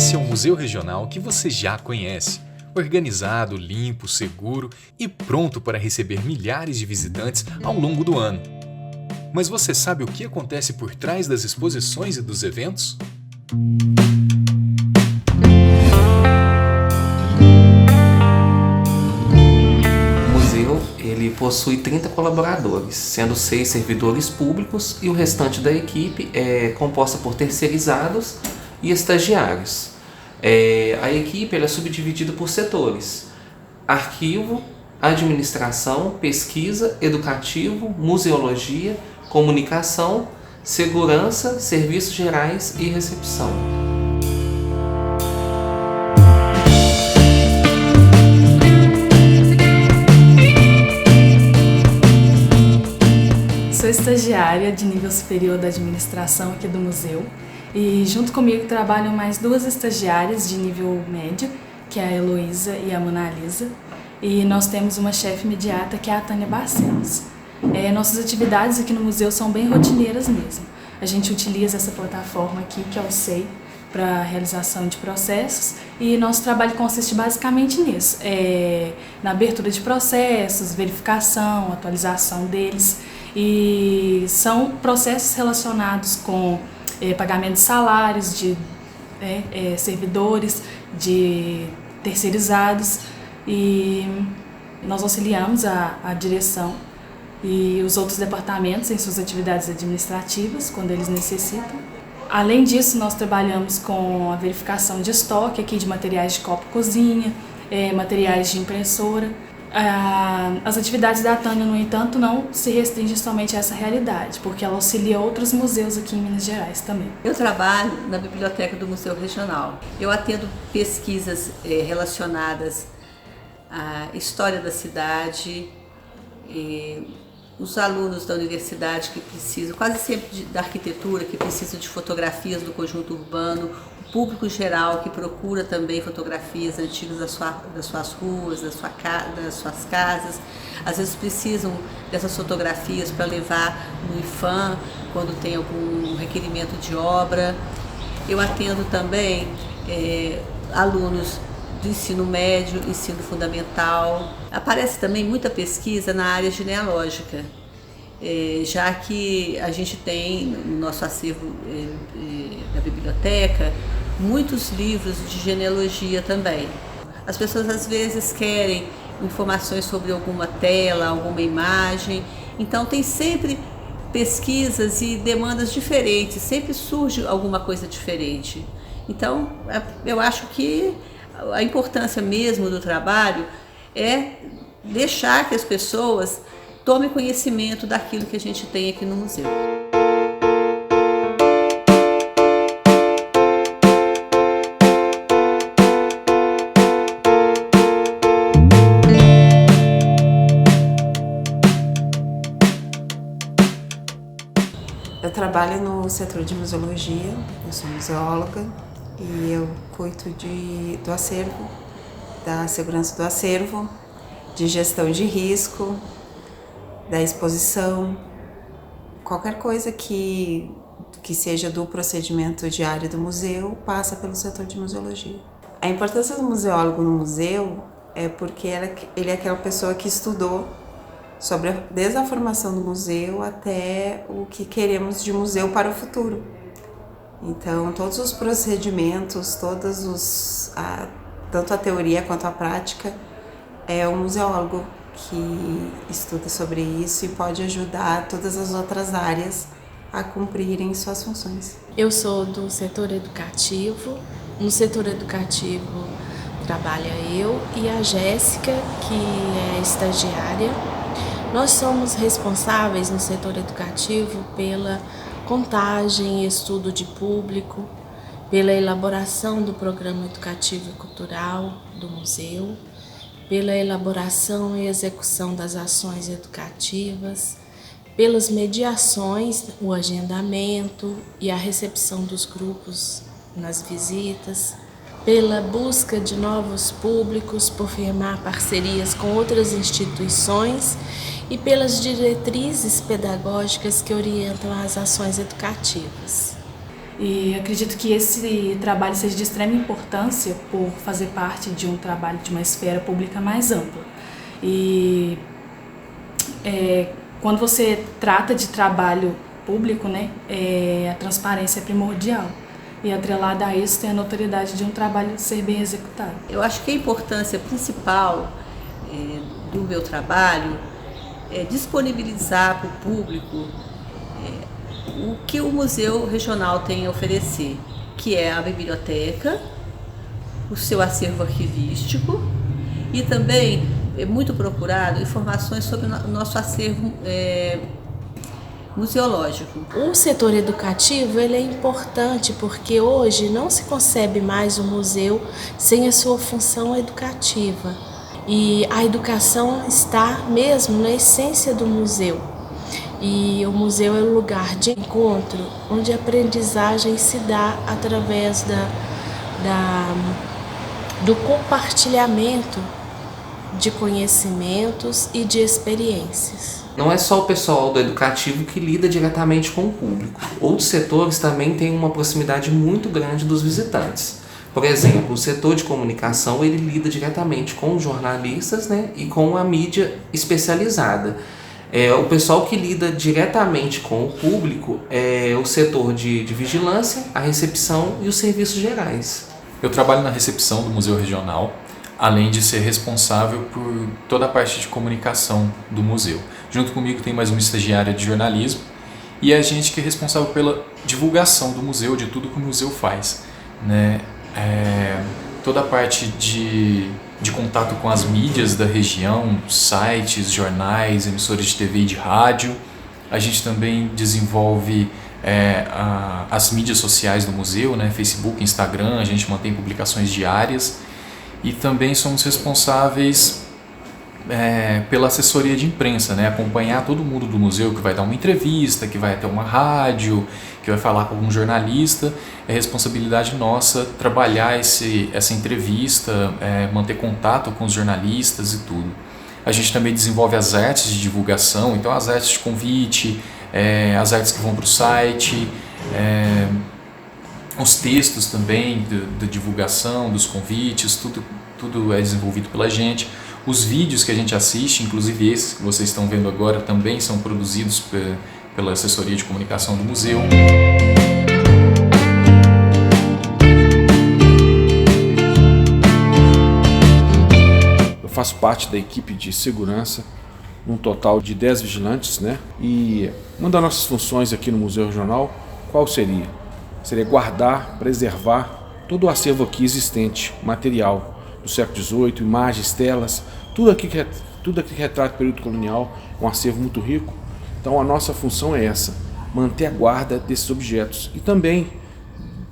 Esse é um museu regional que você já conhece. Organizado, limpo, seguro e pronto para receber milhares de visitantes ao longo do ano. Mas você sabe o que acontece por trás das exposições e dos eventos? O museu ele possui 30 colaboradores, sendo 6 servidores públicos e o restante da equipe é composta por terceirizados e estagiários. A equipe é subdividida por setores: arquivo, administração, pesquisa, educativo, museologia, comunicação, segurança, serviços gerais e recepção. Sou estagiária de nível superior da administração aqui do museu e junto comigo trabalham mais 2 estagiárias de nível médio, que é a Heloísa e a Mona Lisa, e nós temos uma chefe imediata que é a Tânia Barcelos. Nossas atividades aqui no museu são bem rotineiras mesmo. A gente utiliza essa plataforma aqui, que é o SEI, para a realização de processos, e nosso trabalho consiste basicamente nisso, na abertura de processos, verificação, atualização deles, e são processos relacionados com pagamento de salários de servidores, de terceirizados, e nós auxiliamos a direção e os outros departamentos em suas atividades administrativas, quando eles necessitam. Além disso, nós trabalhamos com a verificação de estoque aqui de materiais de copo-cozinha, materiais de impressora. As atividades da Tânia, no entanto, não se restringem somente a essa realidade, porque ela auxilia outros museus aqui em Minas Gerais também. Eu trabalho na biblioteca do Museu Regional. Eu atendo pesquisas relacionadas à história da cidade, os alunos da universidade que precisam, quase sempre da arquitetura, que precisam de fotografias do conjunto urbano, o público geral que procura também fotografias antigas das suas ruas, das suas casas, às vezes precisam dessas fotografias para levar no IPHAN quando tem algum requerimento de obra. Eu atendo também alunos do ensino médio, ensino fundamental. Aparece também muita pesquisa na área genealógica, já que a gente tem no nosso acervo da biblioteca muitos livros de genealogia também. As pessoas às vezes querem informações sobre alguma tela, alguma imagem, então tem sempre pesquisas e demandas diferentes, sempre surge alguma coisa diferente. Então eu acho que a importância mesmo do trabalho é deixar que as pessoas tomem conhecimento daquilo que a gente tem aqui no museu. Eu trabalho no setor de museologia, eu sou museóloga e eu cuido do acervo, da segurança do acervo, de gestão de risco, da exposição, qualquer coisa que seja do procedimento diário do museu passa pelo setor de museologia. A importância do museólogo no museu é porque ele é aquela pessoa que estudou desde a formação do museu até o que queremos de museu para o futuro. Então, todos os procedimentos, tanto a teoria quanto a prática, é o museólogo que estuda sobre isso e pode ajudar todas as outras áreas a cumprirem suas funções. Eu sou do setor educativo. No setor educativo trabalha eu e a Jéssica, que é estagiária. Nós somos responsáveis no setor educativo pela contagem e estudo de público, pela elaboração do programa educativo e cultural do museu, pela elaboração e execução das ações educativas, pelas mediações, o agendamento e a recepção dos grupos nas visitas, pela busca de novos públicos, por firmar parcerias com outras instituições e pelas diretrizes pedagógicas que orientam as ações educativas. E acredito que esse trabalho seja de extrema importância por fazer parte de um trabalho de uma esfera pública mais ampla. E quando você trata de trabalho público, né, a transparência é primordial. E atrelada a isso tem a notoriedade de um trabalho ser bem executado. Eu acho que a importância principal do meu trabalho é disponibilizar para o público o que o Museu Regional tem a oferecer, que é a biblioteca, o seu acervo arquivístico e também é muito procurado informações sobre o nosso acervo museológico. O setor educativo ele é importante porque hoje não se concebe mais o museu sem a sua função educativa. E a educação está mesmo na essência do museu. E o museu é um lugar de encontro onde a aprendizagem se dá através do compartilhamento de conhecimentos e de experiências. Não é só o pessoal do educativo que lida diretamente com o público. Outros setores também têm uma proximidade muito grande dos visitantes. Por exemplo, o setor de comunicação ele lida diretamente com os jornalistas, né, e com a mídia especializada. O pessoal que lida diretamente com o público é o setor de vigilância, a recepção e os serviços gerais. Eu trabalho na recepção do Museu Regional, além de ser responsável por toda a parte de comunicação do museu. Junto comigo tem mais uma estagiária de jornalismo e a gente que é responsável pela divulgação do museu, de tudo que o museu faz, né? Toda a parte de contato com as mídias da região, sites, jornais, emissoras de TV e de rádio. A gente também desenvolve as mídias sociais do museu, né? Facebook, Instagram, a gente mantém publicações diárias e também somos responsáveis pela assessoria de imprensa, né? Acompanhar todo mundo do museu que vai dar uma entrevista, que vai até uma rádio, que vai falar com algum jornalista. É responsabilidade nossa trabalhar essa entrevista, manter contato com os jornalistas e tudo. A gente também desenvolve as artes de divulgação, então as artes de convite, as artes que vão para o site, os textos também da divulgação, dos convites, tudo é desenvolvido pela gente. Os vídeos que a gente assiste, inclusive esses que vocês estão vendo agora, também são produzidos pela assessoria de comunicação do museu. Eu faço parte da equipe de segurança, num total de 10 vigilantes, né? E uma das nossas funções aqui no Museu Regional, qual seria? Seria guardar, preservar todo o acervo aqui existente, material do século XVIII, imagens, telas, tudo aqui que retrata o período colonial, um acervo muito rico. Então a nossa função é essa, manter a guarda desses objetos e também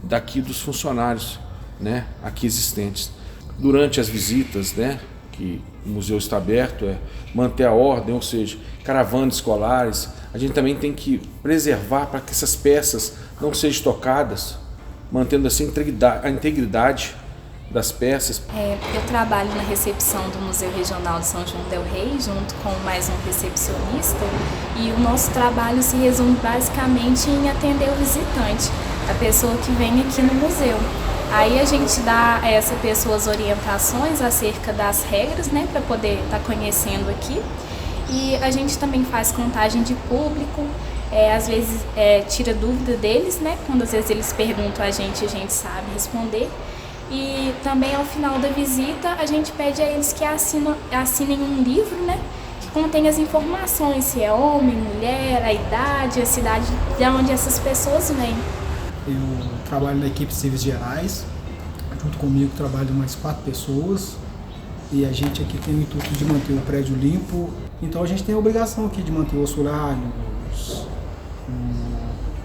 daqui dos funcionários, né, aqui existentes. Durante as visitas, né, que o museu está aberto, manter a ordem, ou seja, caravanas escolares, a gente também tem que preservar para que essas peças não sejam tocadas, mantendo assim a integridade das peças. Eu trabalho na recepção do Museu Regional de São João del Rei, junto com mais um recepcionista, e o nosso trabalho se resume basicamente em atender o visitante, a pessoa que vem aqui no museu. Aí a gente dá a essa pessoa as orientações acerca das regras, né, para poder estar conhecendo aqui. E a gente também faz contagem de público, às vezes tira dúvida deles, né, quando às vezes eles perguntam a gente sabe responder. E também ao final da visita a gente pede a eles que assinem um livro, né, que contém as informações, se é homem, mulher, a idade, a cidade de onde essas pessoas vêm. Eu trabalho na equipe de serviços gerais, junto comigo trabalham mais 4 pessoas e a gente aqui tem o intuito de manter o prédio limpo, então a gente tem a obrigação aqui de manter o ossurário,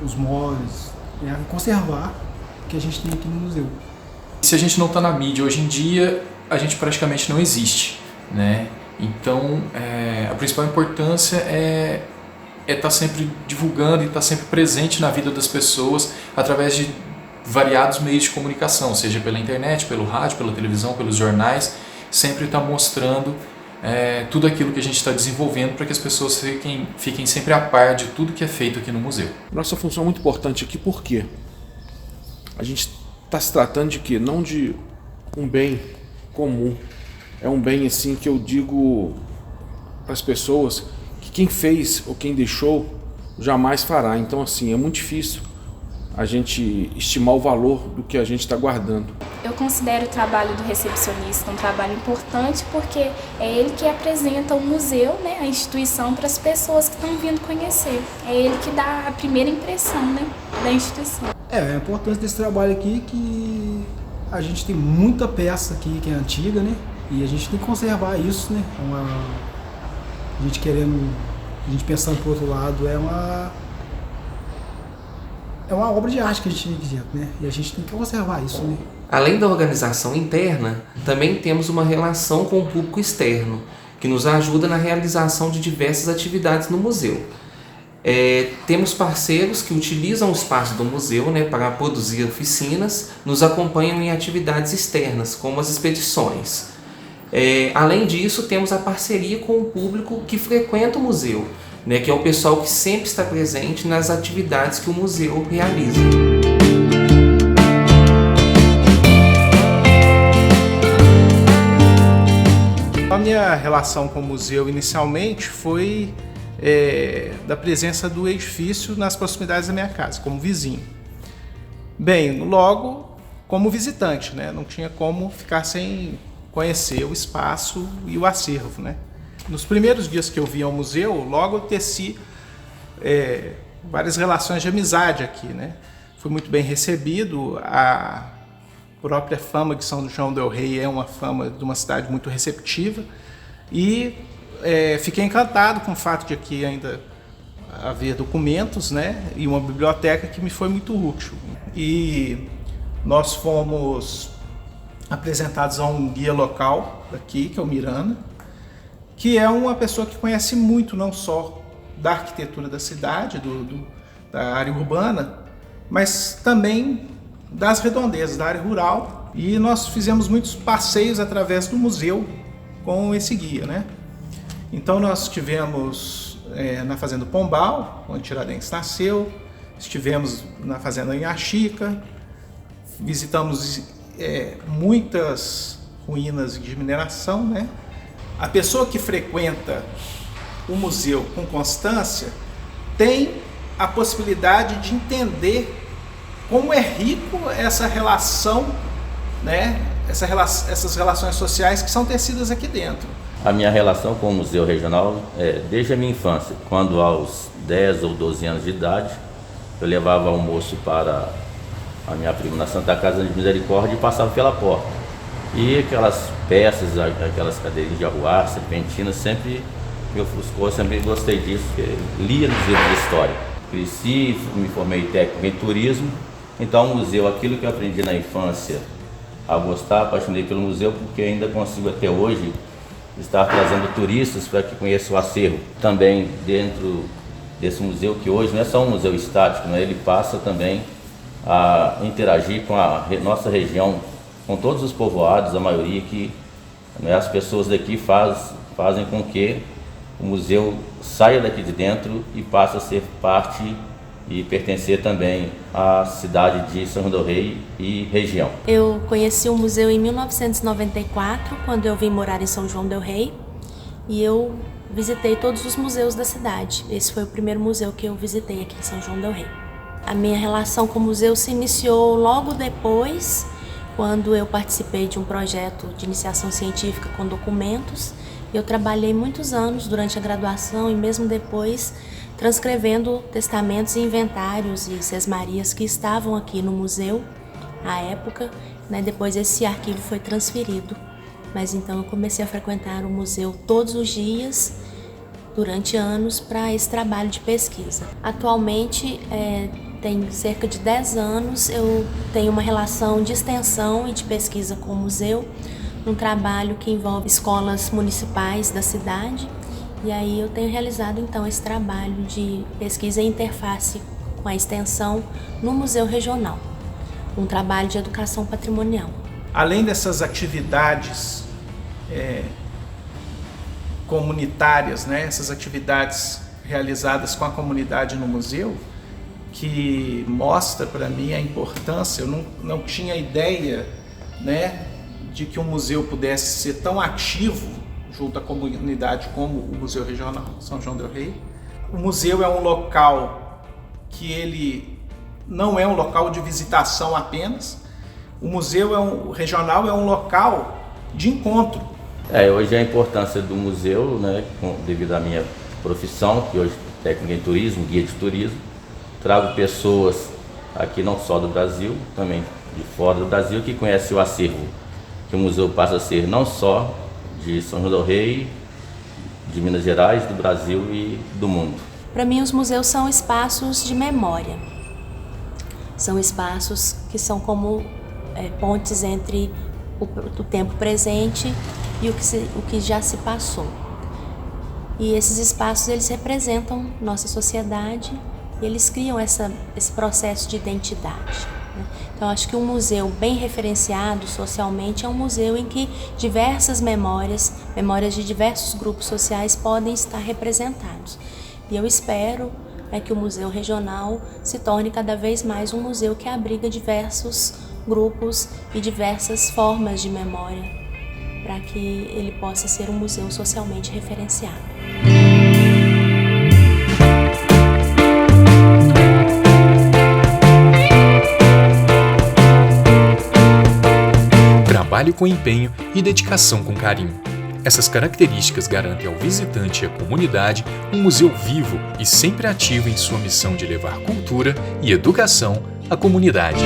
os móveis, conservar o que a gente tem aqui no museu. Se a gente não está na mídia hoje em dia, a gente praticamente não existe, né? Então, a principal importância é estar sempre divulgando e estar sempre presente na vida das pessoas através de variados meios de comunicação, seja pela internet, pelo rádio, pela televisão, pelos jornais, sempre estar mostrando tudo aquilo que a gente está desenvolvendo para que as pessoas fiquem sempre a par de tudo que é feito aqui no museu. Nossa função é muito importante aqui, por quê? a gente está se tratando de quê? Não de um bem comum. É um bem assim que eu digo para as pessoas que quem fez ou quem deixou jamais fará. Então assim, é muito difícil a gente estimar o valor do que a gente está guardando. Eu considero o trabalho do recepcionista um trabalho importante porque é ele que apresenta o museu, né, a instituição, para as pessoas que estão vindo conhecer. É ele que dá a primeira impressão, né, da instituição. A importância desse trabalho aqui é que a gente tem muita peça aqui que é antiga, né? E a gente tem que conservar isso, né? A gente pensando por outro lado, é uma obra de arte que a gente tem aqui dentro, né? E a gente tem que conservar isso, né? Além da organização interna, também temos uma relação com o público externo, que nos ajuda na realização de diversas atividades no museu. Temos parceiros que utilizam o espaço do museu, né, para produzir oficinas, nos acompanham em atividades externas, como as expedições. Além disso, temos a parceria com o público que frequenta o museu, né, que é o pessoal que sempre está presente nas atividades que o museu realiza. A minha relação com o museu inicialmente foi da presença do edifício nas proximidades da minha casa, como vizinho. Bem, logo como visitante, né? Não tinha como ficar sem conhecer o espaço e o acervo, né? Nos primeiros dias que eu vim ao museu, logo eu teci várias relações de amizade aqui, né? Fui muito bem recebido, a própria fama de São João del Rei é uma fama de uma cidade muito receptiva e fiquei encantado com o fato de aqui ainda haver documentos, né? E uma biblioteca que me foi muito útil. E nós fomos apresentados a um guia local daqui, que é o Miranda, que é uma pessoa que conhece muito, não só da arquitetura da cidade, da área urbana, mas também das redondezas, da área rural. E nós fizemos muitos passeios através do museu com esse guia, né? Então nós estivemos na Fazenda Pombal, onde Tiradentes nasceu, estivemos na Fazenda Inhaxica, visitamos muitas ruínas de mineração, né? A pessoa que frequenta o museu com constância tem a possibilidade de entender como é rico essa relação, né? Essas relações sociais que são tecidas aqui dentro. A minha relação com o Museu Regional é desde a minha infância, quando aos 10 ou 12 anos de idade eu levava almoço para a minha prima na Santa Casa de Misericórdia e passava pela porta. E aquelas peças, aquelas cadeirinhas de arruar, serpentinas, sempre me ofuscou, sempre gostei disso, lia nos livros de história. Cresci, me formei técnico em turismo, então o museu, aquilo que eu aprendi na infância a gostar, apaixonei pelo museu, porque ainda consigo até hoje estar trazendo turistas para que conheçam o acervo. Também dentro desse museu, que hoje não é só um museu estático, né? Ele passa também a interagir com a nossa região, com todos os povoados, a maioria que, né, as pessoas daqui fazem com que o museu saia daqui de dentro e passe a ser parte e pertencer também à cidade de São João del Rei e região. Eu conheci o museu em 1994, quando eu vim morar em São João del Rei, e eu visitei todos os museus da cidade. Esse foi o primeiro museu que eu visitei aqui em São João del Rei. A minha relação com o museu se iniciou logo depois, quando eu participei de um projeto de iniciação científica com documentos. Eu trabalhei muitos anos durante a graduação e mesmo depois transcrevendo testamentos e inventários e sesmarias que estavam aqui no museu à época, né? Depois esse arquivo foi transferido, mas então eu comecei a frequentar o museu todos os dias durante anos para esse trabalho de pesquisa. Atualmente tem cerca de 10 anos eu tenho uma relação de extensão e de pesquisa com o museu, um trabalho que envolve escolas municipais da cidade. E aí eu tenho realizado então esse trabalho de pesquisa e interface com a extensão no Museu Regional, um trabalho de educação patrimonial. Além dessas atividades comunitárias, né, essas atividades realizadas com a comunidade no museu, que mostra para mim a importância. Eu não tinha ideia, né, de que um museu pudesse ser tão ativo junto à comunidade como o Museu Regional São João del Rei. O museu é um local que ele não é um local de visitação apenas. O museu regional é um local de encontro. Hoje a importância do museu, né, devido à minha profissão, que hoje é técnico em turismo, guia de turismo, trago pessoas aqui não só do Brasil, também de fora do Brasil, que conhecem o acervo, que o museu passa a ser não só de São João del Rei, de Minas Gerais, do Brasil e do mundo. Para mim, os museus são espaços de memória. São espaços que são como pontes entre o tempo presente e o que já se passou. E esses espaços, eles representam nossa sociedade e eles criam esse processo de identidade. Então, acho que um museu bem referenciado socialmente é um museu em que diversas memórias de diversos grupos sociais podem estar representados. E eu espero que o Museu Regional se torne cada vez mais um museu que abriga diversos grupos e diversas formas de memória, para que ele possa ser um museu socialmente referenciado. Trabalhe com empenho e dedicação com carinho. Essas características garantem ao visitante e à comunidade um museu vivo e sempre ativo em sua missão de levar cultura e educação à comunidade.